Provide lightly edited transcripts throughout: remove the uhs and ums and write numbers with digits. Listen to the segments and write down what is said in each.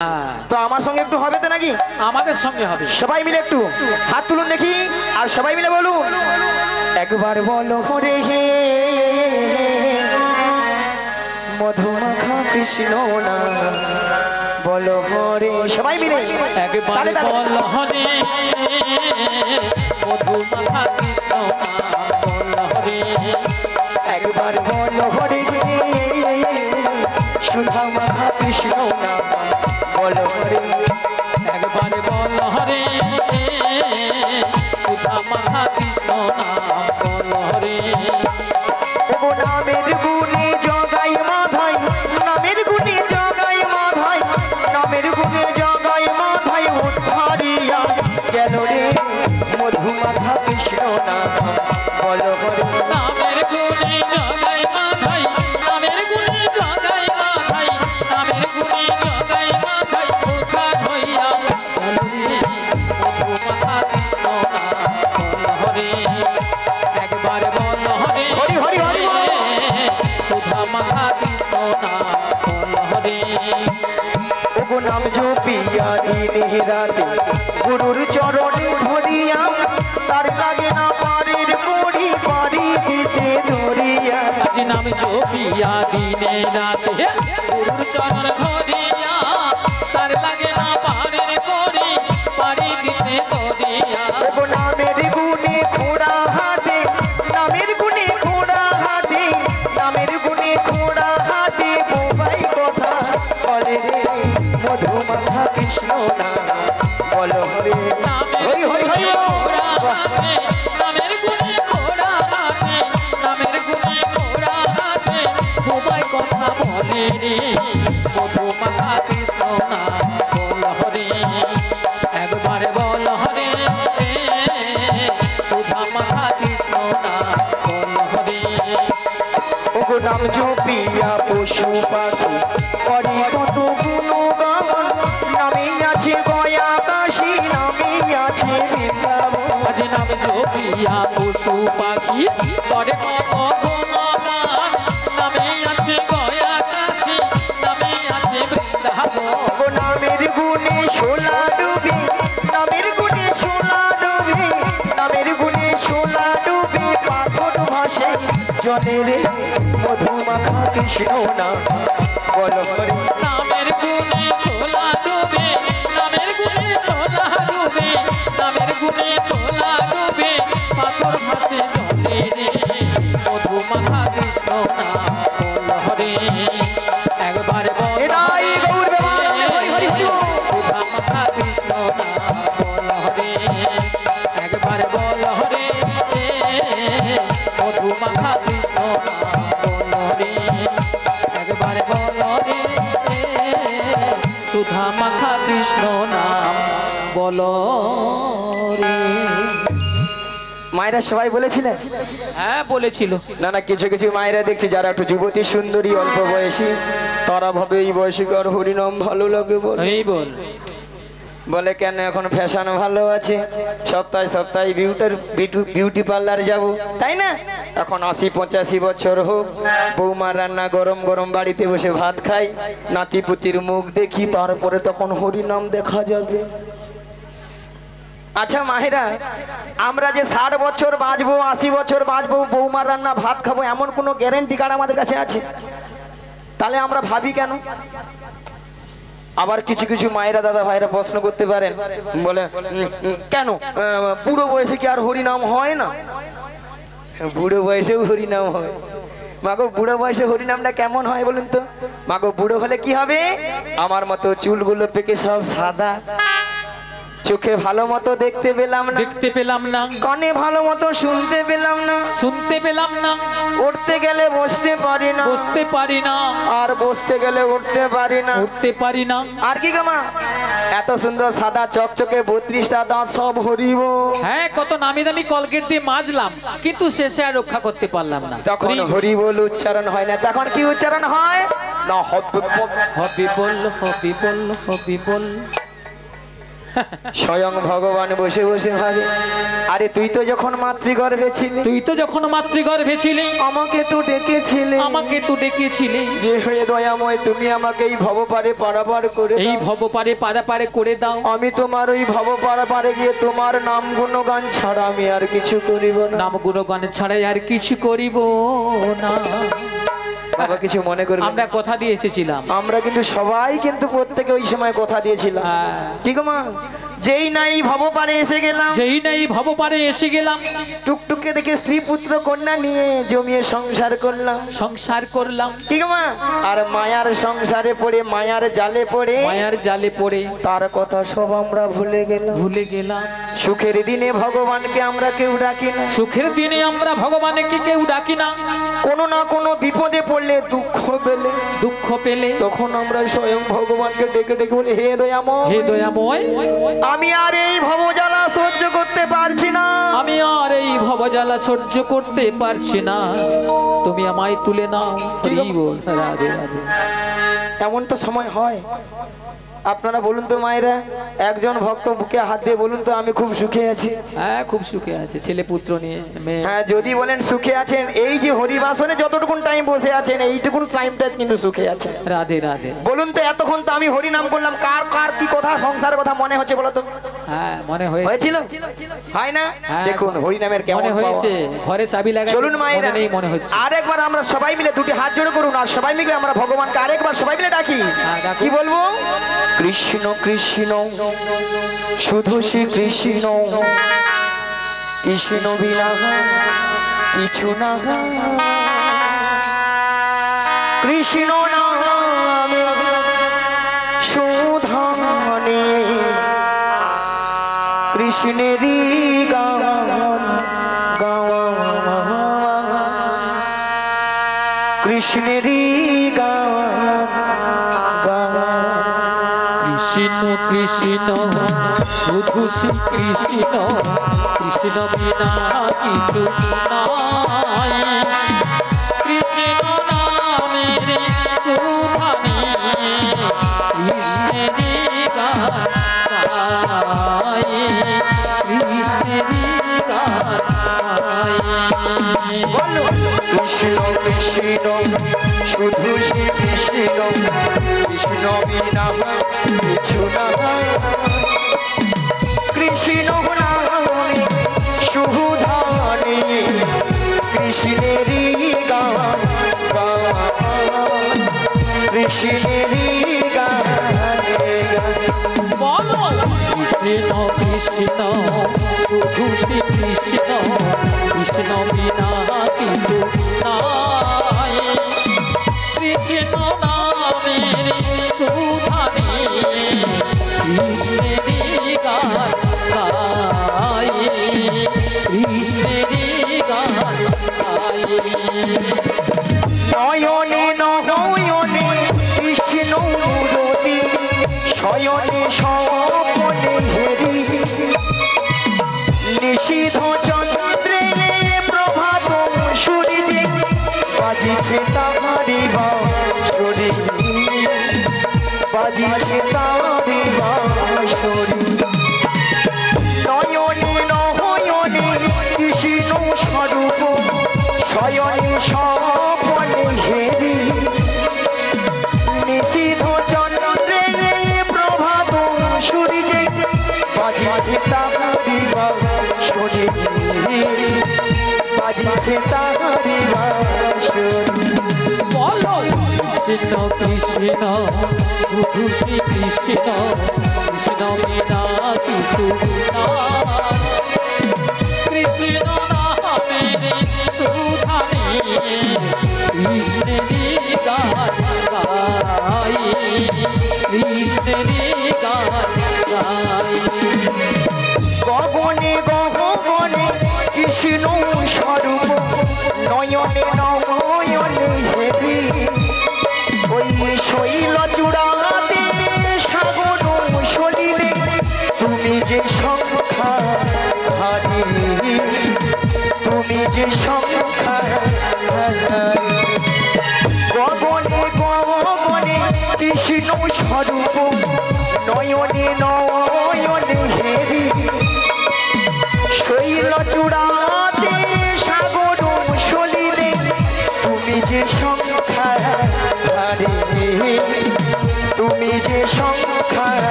তো আমার সঙ্গে একটু হবে তো নাকি? আমাদের সঙ্গে হবে। সবাই মিলে একটু হাত তুলুন দেখি, আর সবাই মিলে বলুন একবার বলো রে হে মধুমাখা কৃষ্ণ না, বলো রে সবাই মিলে একবার বলো রে মধুমাখা কৃষ্ণ না, বলো রে একবার বলো রে সুধা মাখা কৃষ্ণ না, বলো রে একবার বলো রে সুধা মাখা কৃষ্ণ না, বলো রে ও নামের গুণে জগাই মাধাই, নামের গুণে জগাই মাধাই, নামের গুণে জগাই মাধাই উদ্ধারিয়া গেল রে মধুমাখা কৃষ্ণ না, বলো রে নামের গুণে জগাই মাধাই, নামের গুণে জগাই মাধাই, নামের গুণে জগাই মাধাই উদ্ধার হইয়া গেল রে মধুমাখা কৃষ্ণ না, বলো রে একবার বলো রে হরি হরি হরি বল। সুধা মাখা কৃষ্ণ না, বলো রে ও নাম জপিয়া দিনে রাতে গুরুর চরণে ধরিয়া, তার লাগে না পারের পড়ি পারি দিতে ধরিয়া, আজ নাম জপিয়া দিনে রাতে গুরুর চরণ ধরিয়া, তার লাগে না পারের করি পারি দিতে ধরিয়া ও নামের গুণে ঘোড়া হাটে, নামের গুণে ঘোড়া হাটে, নামের গুণে ঘোড়া হাটে বোবাই কথা বলে রে মধুমাখা কৃষ্ণ না, বলো রে হরি হরি হরি বল। নামের গুণে ঘোড়া হাটে, নামের গুণে ঘোড়া হাটে বোবাই কথা বলে রে মধুমাখা কৃষ্ণ না, বলো রে একবার বলো রে সুধা মাখা কৃষ্ণ না, বলো রে ও নাম জপিয়া পশু পাখি করে কত গুণগান, নামে আছে গয়া কাশী, নামে আছে বৃন্দাবন, আজ নাম জপিয়া পশু পাখি করে কত গুণগান, নামে আছে গয়া কাশী, নামে আছে বৃন্দাবন ও নামের গুণে শোলা ডুবে, নামের গুণে শোলা ডুবে, নামের গুণে শোলা ডুবে পাথর ভাসে জলে রে মধুমাখা কৃষ্ণ না, বলো রে নামের গুণে ছোলা ডুবে, নামের গুণে ছোলা ডুবে, নামের গুণে ছোলা ডুবে পাথর ভাসে জলে রে মধুমাখা কৃষ্ণ না, বলো রে একবার বলো এটাই গৌর দেবান, হরি হরি হরি বল। সুধা মাখা কৃষ্ণ না, বলো রে একবার বলো রে মধুমাখা কৃষ্ণ না, বলো রে একবার বলো রে সুধা মাখা কৃষ্ণ নাম বলো রে। মায়েরা সবাই বলেছিলেন? হ্যাঁ বলেছিল। না না, কিছু কিছু মায়েরা দেখছি যারা একটু যুবতী সুন্দরী অল্প বয়সী, তারা ভাবে এই বয়সী কার হরিনাম ভালো লাগে বলে। এই বল বলে কেন এখন ফ্যাশন ভালো আছে, সপ্তাহে সপ্তাহে বিউটি পার্লার যাব, তাই না? এখন 80-85 বছর হোক, বৌমার রান্না গরম গরম বাড়িতে বসে ভাত খাই, নাতি পুতির মুখ দেখি, তারপরে তখন হরিনাম দেখা যাবে। আচ্ছা মায়েরা, আমরা যে 60 বছর বাঁচবো, 80 বছর বাঁচবো, বৌমার রান্না ভাত খাবো, এমন কোনো গ্যারেন্টি কার্ড আমাদের কাছে আছে? তাহলে আমরা ভাবি কেন? আবার কিছু কিছু মায়েরা দাদা ভাইরা প্রশ্ন করতে পারেন, বলে কেন বুড়ো বয়সে কি আর হরিনাম হয় না? বুড়ো বয়সেও হরিনাম হয়। মাগো বুড়ো বয়সে হরিনামটা কেমন হয় বলুন তো? মাগো বুড়ো হলে কি হবে? আমার মতো চুলগুলো পেকে সব সাদা, চোখে ভালো মতো দেখতে পেলাম না, দেখতে পেলাম না, কানে ভালো মতো শুনতে পেলাম না, শুনতে পেলাম না, উঠতে গেলে বসতে পারি না, বসতে পারি না, আর বসতে গেলে উঠতে পারি না, উঠতে পারি না। আর কি গামা এত সুন্দর সাদা চকচকে 32টা দাঁত সব হরিব। হ্যাঁ কত নামি দামি কলগেট দিয়ে মাজলাম, কিন্তু শেষে আর রক্ষা করতে পারলাম না। তখন হরি বল উচ্চারণ হয় না, তখন কি উচ্চারণ হয় না? হবি বল হবি বল হবি বল। স্বয়ং ভগবান বসে বসে ভাবে, আরে তুই তো যখন মাতৃগর্ভে ছিলি, তুই তো যখন মাতৃগর্ভে ছিলি আমাকে তো ডেকেছিলে, আমাকে তো ডেকেছিলি, যে হয়ে দয়াময় তুমি আমাকে এই ভবপারে পারাপার করে এই দাও। ভবপারে পারাপারে করে দাও। আমি তোমার ওই ভবপারে গিয়ে তোমার নাম গুণগান ছাড়া আমি আর কিছু করিব না। নাম গুণগান ছাড়াই আর কিছু করিব না। বাবা কিছু মনে করবে না। আমরা কথা দিয়ে এসেছিলাম। আমরা কিন্তু সবাই কিন্তু প্রত্যেকে ওই সময় কথা দিয়েছিলাম। হ্যাঁ। কি গো মা, যেই নাই ভবপারে এসে গেলাম, যেই না এই ভবপারে এসে গেলাম, টুকটুকে দেখে স্ত্রী পুত্র কন্যা নিয়ে জমিয়ে সংসার করলাম। সংসার করলাম। কি গো মা, আর মায়ার সংসারে পড়ে, মায়ার জালে পড়ে, মায়ার জালে পড়ে তার কথা সব আমরা ভুলে গেলাম। ভুলে গেলাম। সুখের দিনে ভগবানকে আমরা কেউ ডাকি না, সুখের দিনে আমরা ভগবানকে কেউ ডাকি না। কোনো না কোনো বিপদে পড়লে, দুঃখ পেলে, দুঃখ পেলে তখন আমরা স্বয়ং ভগবানকে ডেকে ডেকে বলি, হে দয়াময়, হে দয়াময়, আমি আর এই ভবজ্বালা সহ্য করতে পারছি না, আমি আর এই ভবজ্বালা সহ্য করতে পারছি না, তুমি আমায় তুলে নাও। হরি বল, রাধে রাধে। এমন তো সময় হয়। আপনারা বলুন তো মায়েরা, একজন ভক্ত বুকে হাত দিয়ে বলুন তো, আমি খুব সুখে আছি। হ্যাঁ, খুব সুখে আছে, ছেলে পুত্র নিয়ে, মেয়ে। হ্যাঁ, যদি বলেন সুখে আছেন, এই যে হরিবাসনে যতটুকুন টাইম বসে আছেন, এইটুকুন টাইমটা কিন্তু সুখে আছে। রাধে রাধে। বলুন তো, এতক্ষণ তো আমি হরি নাম করলাম, কার কার কি কথা, সংসার কথা মনে হচ্ছে বলো তো? হ্যাঁ, মনে হয়েছে। হয়েছিল, হয় না? হ্যাঁ, দেখুন হরি নামের কেমন মনে হয়েছে। ঘরে চাবি লাগা, চলুন মায়েরা, নেই মনে হচ্ছে। আরেকবার আমরা সবাই মিলে দুটি হাত জোড়ে করুন, আর সবাই মিলে আমরা ভগবানকে আরেকবার সবাই মিলে ডাকি। হ্যাঁ, ডাকুন। কি বলবো? কৃষ্ণ কৃষ্ণ শুধু শ্রী কৃষ্ণ, কৃষ্ণ বিনা কিছু না, কৃষ্ণ নামে সুধানে, কৃষ্ণেরই গান গাওয়া, কৃষ্ণেরই গান গাওয়া। কৃষ্ণ কৃষ্ণ শুধু শ্রী কৃষ্ণ, কৃষ্ণ বিনা কিছু নাই, কৃষ্ণ নামের সুধানে, কৃষ্ণেরই গান গাই, কৃষ্ণেরই গান গাই। কৃষ্ণ কৃষ্ণ শুধু শ্রী কৃষ্ণ, কৃষ্ণ বিনা কিছু না, কৃষ্ণ নামে সুধানে, কৃষ্ণেরই গান গাওয়া, কৃষ্ণেরই গানে গানে। বলো কৃষ্ণ কৃষ্ণ শুধু শ্রী কৃষ্ণ, কৃষ্ণ বিনা কিছু নাই, কৃষ্ণ নামের সুধানে, কৃষ্ণেরই গান গাই, কৃষ্ণেরই গান গাই। নয়নে নয়নে কৃষ্ণ মুরলী, শয়নে স্বপনে হেরি, নিশীথ চন্দ্রে প্রভাত সূর্যে, বাজিছে তাহারি বাঁশরি, বাজিছে তাহারি বাঁশরি। নয়নে নয়নে কৃষ্ণ স্বরূপ, শয়নে স্বপনে হেরি, নিশীথ চন্দ্রে প্রভাত সূর্যে, বাজিছে তাহারি বাঁশরি, বাজিছে তাহারি বাঁশরি। বলো কৃষ্ণ কৃষ্ণ শুধু শ্রী কৃষ্ণ, কৃষ্ণ বিনা কিছু নাই, কৃষ্ণ নামের সুধানে, কৃষ্ণেরই গান গাই, কৃষ্ণেরই গান গাই। গগনে গগনে কৃষ্ণ স্বরূপ, নয়নে নয়নে হেরি, ওই শৈল চূড়াতে সাগর সলিলে, তুমি যে সংখ্যা হারি, তুমি যে সংখ্যা হারি। গগনে গগনে কৃষ্ণ স্বরূপ, নয়নে নয়নে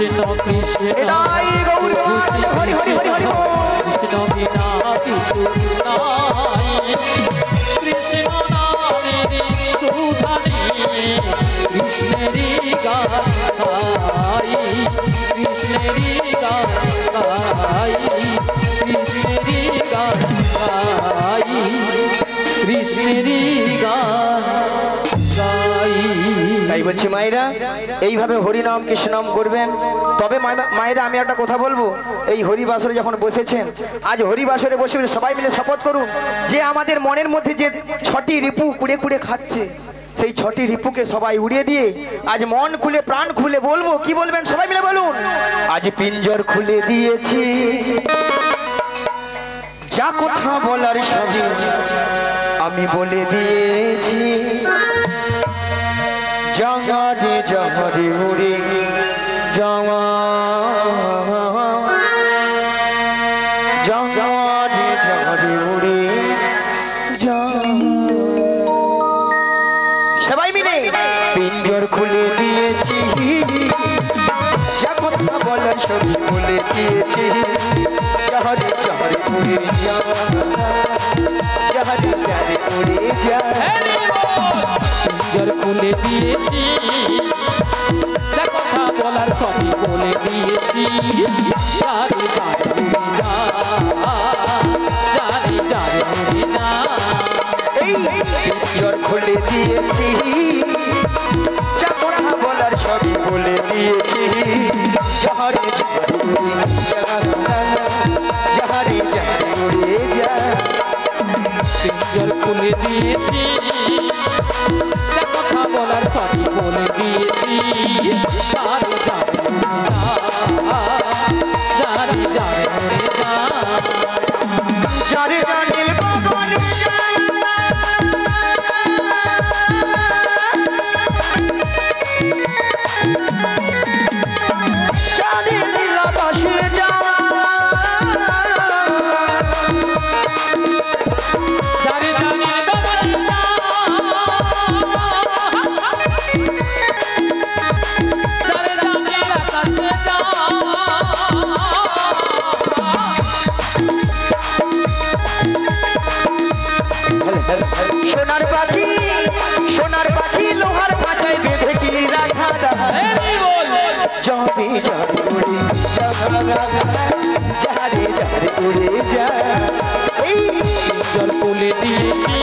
কৃষ্ণ কৃষ্ণ এটাই গৌর হরি হরি হরি হরি বল। কৃষ্ণ বিনা কিছু নাই কৃষ্ণ নামের সুধানি কৃষ্ণেরই গান গাই কৃষ্ণেরই গান গাই কৃষ্ণেরই গান গাই কৃষ্ণেরই গান গাই। তাই বলছি মায়েরা এইভাবে হরিনাম কৃষ্ণনাম করবেন। তবে মায়েরা আমি একটা কথা বলবো, এই হরিবাসরে যখন বসেছেন, আজ হরিবাসরে বসে সবাই মিলে শপথ করুন যে আমাদের মনের মধ্যে যে 6টি রিপু কুড়ে কুড়ে খাচ্ছে, সেই 6টি রিপুকে সবাই উড়িয়ে দিয়ে আজ মন খুলে প্রাণ খুলে বলবো। কি বলবেন সবাই মিলে বলুন, আজ পিঞ্জর খুলে দিয়েছি, যা কথা বলার সবই আমি বলে দিয়েছি। জাগারে জাগারে উড়ে যাওয়া, জাগারে জাগারে উড়ে যাওয়া। সবাই মিলে পিঞ্জর খুলে দিয়েছি, যা কথা বলার সবই বলে দিয়েছি। জাহারে জাহারে উড়ে যাওয়া, জাহারে জাহারে উড়ে যাওয়া। পিঞ্জর খুলে দিয়েছি, যা কথা বলার সবই বলে দিয়েছি। যারে যারে উড়ে যা, যারে যারে উড়ে যা। এই পিঞ্জর খুলে দিয়েছি, যা কথা বলার সবই বলে দিয়েছি। জাহারে জাহারে উড়ে যাওয়া, জাহারে জাহারে উড়ে যাওয়া। পিঞ্জর খুলে দিয়েছি, যা কথা বলার সবই বলে দিয়েছি। যারে যারে উড়ে যা, যারে যারে উড়ে যা। যারে জানিল গগনে যা, যারে নীল আকাশে যা, যারে জানে গগনে যা, যারে জানে আকাশে যা। সোনার পাখি, সোনার পাখি লোহার খাঁচায় বেঁধে কি রাখা দায়। যারে যারে উড়ে যারে যারে উড়ে যা। এই পিঞ্জর খুলে দিয়েছি,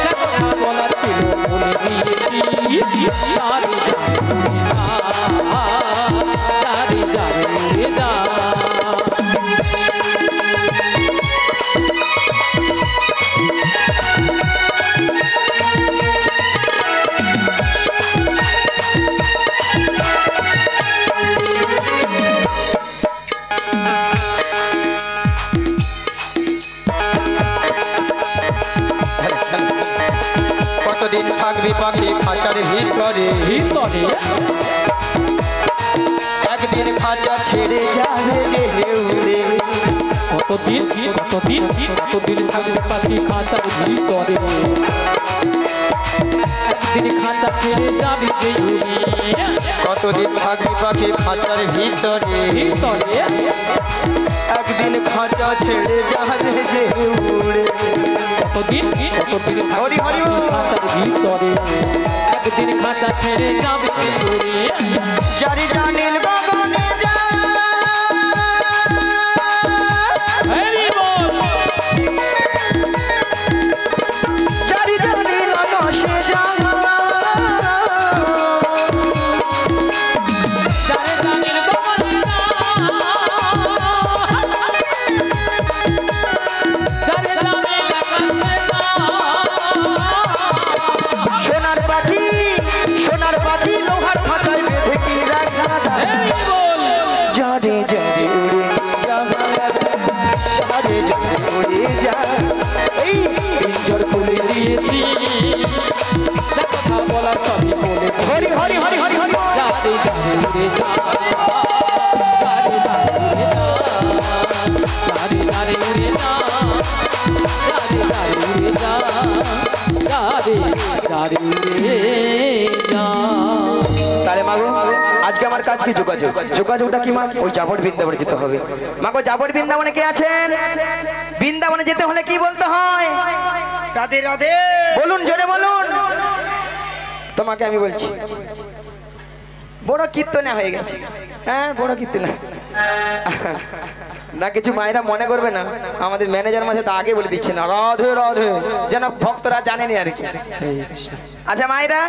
যা কথা বলার ছিল বলে দিয়েছি। যারে যারে উড়ে যা, যারে যারে উড়ে যা। কতদিন থাকবি পাখি খাঁচার ভিতরে, ভিতরে একদিন খাঁচা ছেড়ে যাবে যে উড়ে। কতদিন কতদিন কতদিন থাকবে পাখি খাঁচার ভিতরে, একদিন খাঁচা ছেড়ে যাবে যে উড়ে। কতদিন থাকবি পাখি খাঁচার ভিতরে, ভিতরে একদিন খাঁচা ছেড়ে যাবে যে উড়ে। কতদিন কতদিন হরি হরি বল। খাঁচার ভিতরে, একদিন খাঁচা ছেড়ে যাবে যে উড়ে। যারে জানিল গগনে যা, হরি বল। যারে জানিল আকাশে যা, যারে জানিল গগনে যা, যারে জানিল আকাশে যা। সোনার পাখি, সোনার পাখি লোহার খাঁচায় বেঁধে কি রাখা দায়। হরি বল। আমার কাজ কি? যোগাযোগ। যোগাযোগটা কি মা? ওই যাবট বৃন্দাবনে যেতে হবে। মা গো যাবট বৃন্দাবনে কে আছেন? বৃন্দাবনে যেতে হলে কি বলতে হয়? রাধে রাধে বলুন, জোরে বলুন। তোমাকে আমি বলছি, বড় কীর্তনে হয়ে গেছে। হ্যাঁ, বড় কীর্তনে না, কিছু মায়েরা মনে করবে না, আমাদের ম্যানেজার মাঝে তো আগে বলে দিচ্ছে না রাধে রাধে, যেন ভক্তরা জানেনি আর কি। আচ্ছা মায়েরা,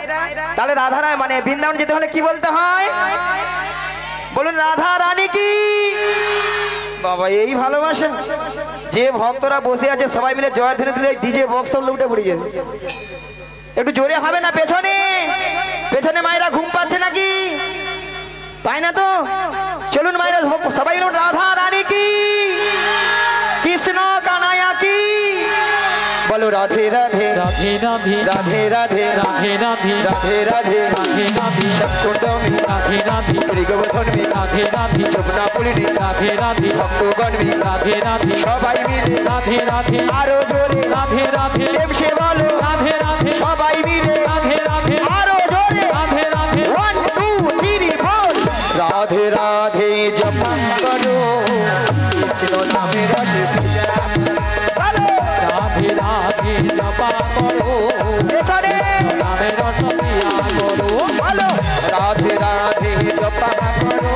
তাহলে রাধারায় মানে বৃন্দাবন যেতে হলে কি বলতে হয়? বলুন, রাধা রানী কি? বাবা এই ভালোবাসেন, যে ভক্তরা বসে আছে সবাই মিলে জয়ধ্বনি দিলে ডিজে বক্স সব উঠে পড়ে যাবে। একটু জোরে হবে না? পেছনে পেছনে মায়েরা ঘুম পাচ্ছে নাকি? পায় না তো? চলুন মায়েরা সবাই মিলে রাধা রানী কি, কৃষ্ণ কানাইয়া কি, বলো রাধে রাধে রাধে রাধে রাধে রাধে রাধে রাধে রাধে রাধে রাধে রাধে সৎকুণ্ডমী রাধে রাধে ত্রিগোবর্ধনমী রাধে রাধে যমুনাপুলিনী রাধে রাধে ভক্তগণমী রাধে রাধে সবাই মিলে রাধে রাধে আরো জোরে রাধে রাধে প্রেম সে বলো রাধে রাধে সবাই মিলে রাধে রাধে আরো জোরে রাধে রাধে 1 2 3 4 রাধে রাধে জপা করো কৃষ্ণ নামে রসে পূজা বলো রাধে রাধে জপা করো এখানে নামে রস পিয়া করো বলো রাধে রাধে জপা করো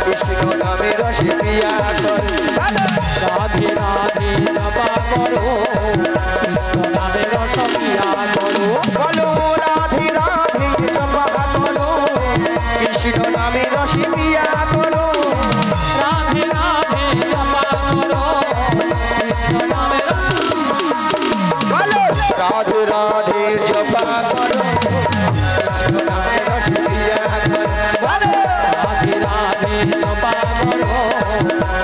কৃষ্ণ নামে রসে পিয়া করো বলো রাধে রাধে জপা করো কৃষ্ণ নামে রস পিয়া করো বলো রাধে রাধে জপা করো কৃষ্ণ নামে রসে পিয়া করো রাধে রাধে জপা করো কৃষ্ণ নামে বলো রাধে রাধে জপা করো কৃষ্ণ নামে রসে পিয়া করো বলো রাধে রাধে জপা করো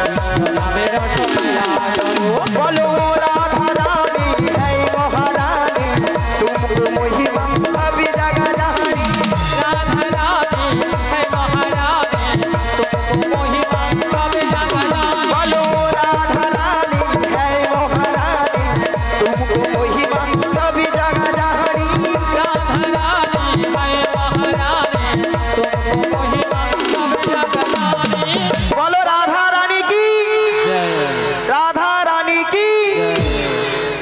কৃষ্ণ নামে রস পিয়া করো বলো রাধা রানী এই মহারানী তুমকো মহিমা সবই জায়গা জাহানি রাধা রাধে হে মহারানী তুমকো মহিমা সবে জাগা জানি বলো রাধা রানী এই মহারানী তুমকো মহিমা সবই জায়গা জাহানি রাধা রাধে হে মহারানী তুমকো মহিমা সবে জাগা জানি বলো রাধা রানী কি, জয় রাধা রানী কি,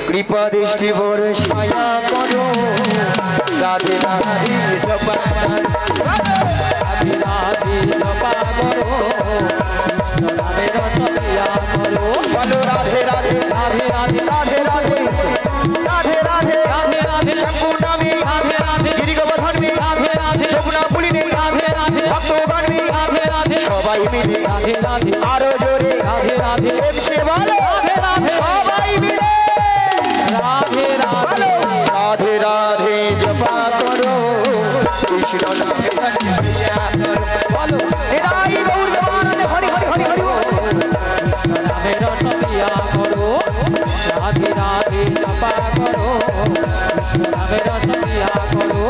কৃপা দৃষ্টি বর্ষায়া করো রাধে রাধে জপা রাধে রাধে জপা করো কৃষ্ণ নামে রস পিয়া করো বলো রাধে রাধে রাধে রাধে রাধে রাধে রাধে রাধে রাধে রাধে সম্পূর্ণামী রাধে রাধে গিরিগোবর্ধনমী রাধে রাধে যমুনাপুলিনী রাধে রাধে ভক্তগণমী রাধে রাধে সবাই মিলে রাধে রাধে আরো জোরে রাধে রাধে প্রেম সে বলো রাধে রাধে সবাই মিলে রাধে রাধে বলো রাধে রাধে জপা করো কৃষ্ণ নামে রসে পিয়া করো বলো নিতাই গৌর দেবানন্দে হরি হরি হরি হরি বল। কৃষ্ণ নামে রস পিয়া করো রাধে রাধে জপা করো কৃষ্ণ নামে রস পিয়া করো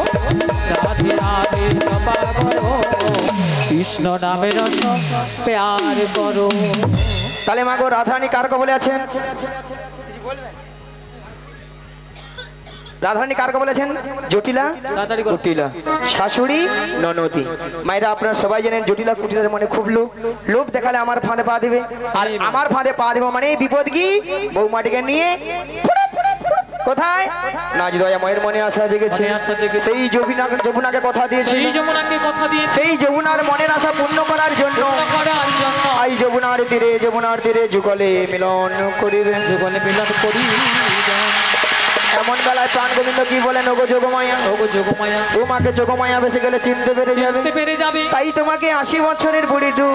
রাধে রাধে জপা করো কৃষ্ণ নামে রস প্যার করো তাহলে মা গো রাধারানী কার কবলে আছেন? রাধারানী কার কবলে আছেন? জটিলা তাড়াতাড়ি করো। কুটিলা শাশুড়ি ননদী। মায়েরা আপনারা সবাই জানেন জটিলা কুটিলার মানে খুব লোভ, লোভ দেখালে আমার ফাঁদে পা দেবে, আর আমার ফাঁদে পা দেবো মানে বিপদ কি? বৌমাটিকে নিয়ে কোথায় নাচ দয়া মায়ের মনে আশা জেগেছে, মনে আশা জেগেছে। সেই যমুনাকে কথা দিয়েছে, সেই যমুনাকে কথা দিয়েছে সেই যমুনার মনের আশা পূর্ণ করার জন্য করার জন্য আই যমুনার তীরে যুগলে মিলন করিবে। যুগলে মিলন করি এমন বেলায় প্রাণ গোবিন্দ কি বলেন, ওগো যোগমায়া, ওগো যোগমায়া তোমাকে যোগমায়া বেসে গেলে চিনতে পেরে যাবে, চিনতে পেরে যাবে তাই তোমাকে 80 বছরের বুড়িটু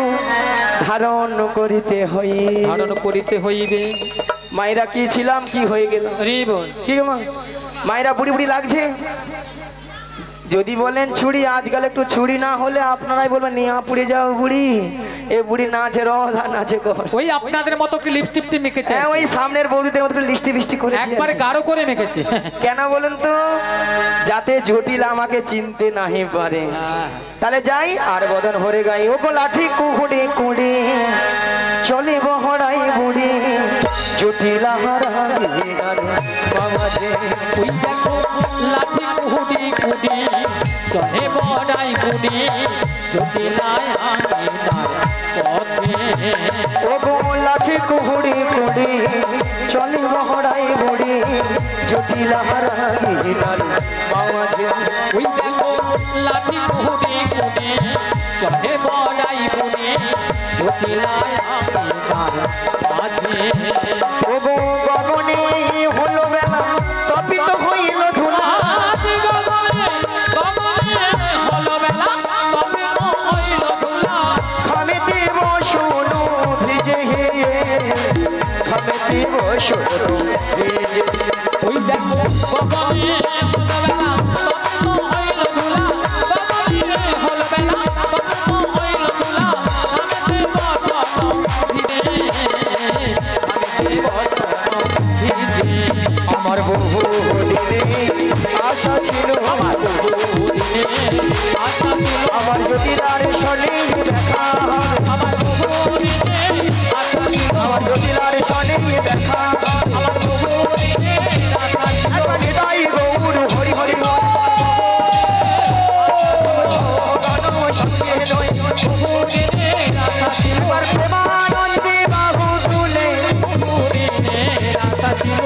ধারণ করিতে হইবে। ধারণ করিতে হইবে। মায়েরা কি ছিলাম কি হয়ে গেল, হরি বল কি গো মা? মায়েরা বুড়ি বুড়ি লাগছে। যদি বলেন ছুরি, আজকাল একটু ছুরি না হলে আপনারাই বলবেন নিয়া পুড়ে যাও বুড়ি, এ বুড়ি নাচে রথ আর নাচে কষ। ওই আপনাদের মতো কি লিপস্টিকটি মেখেছে, হ্যাঁ, ওই সামনের বৌদিদের মতো করে লিস্টি বিষ্টি করে একবারে গাঢ় করে মেখেছে। কেন বলুন তো? যাতে জটিল আমাকে চিনতে নাহি পারে। তাহলে যাই আর বদন ভরে গাই, ও গো লাঠি কুড়ে কুড়ে চলে বহরাই বুড়ি জটিলা হারাবে বাবাজে। ওই দেখো লাঠি কুড়ি কুড়ি চলে বড়াই গুণে জটিলায় আমি তার পথে ও গো লাঠি কুহুড়ি কুড়ি চলে মহড়াই বড়ি জটিলা হারাই নারী মাঝে ওই দেখো লাঠি গুণে গুণে চলে বড়াই গুণে জটিলায় আমি তার মাঝে ও গো গগনে হলো বেলা তপিত হইল ধুলা খামেতে বসুনো ভিজে খামেতে বসুনো ভিজে ওই দেখো গগনে হলো বেলা তপ্ত হইল ধুলা গগনে হলো বেলা তপ্ত হইল ধুলা খামেতে বসনো ভিজে আমার বহু দিনে আশা ছিল আমার বহু দিনে আশা ছিল আমার জটিলার সনে দেখা আমার বহু দিনে আশা ছিল আমার জটিলার সনে দেখা আমার বহু দিনে আশা ছিল একবার হৃদয় গৌর হরি হরি সঙ্গে নয় বহু দিনে আশা ছিল একবার প্রেমানন্দে বাহু তুলে বহু দিনে আশা ছিল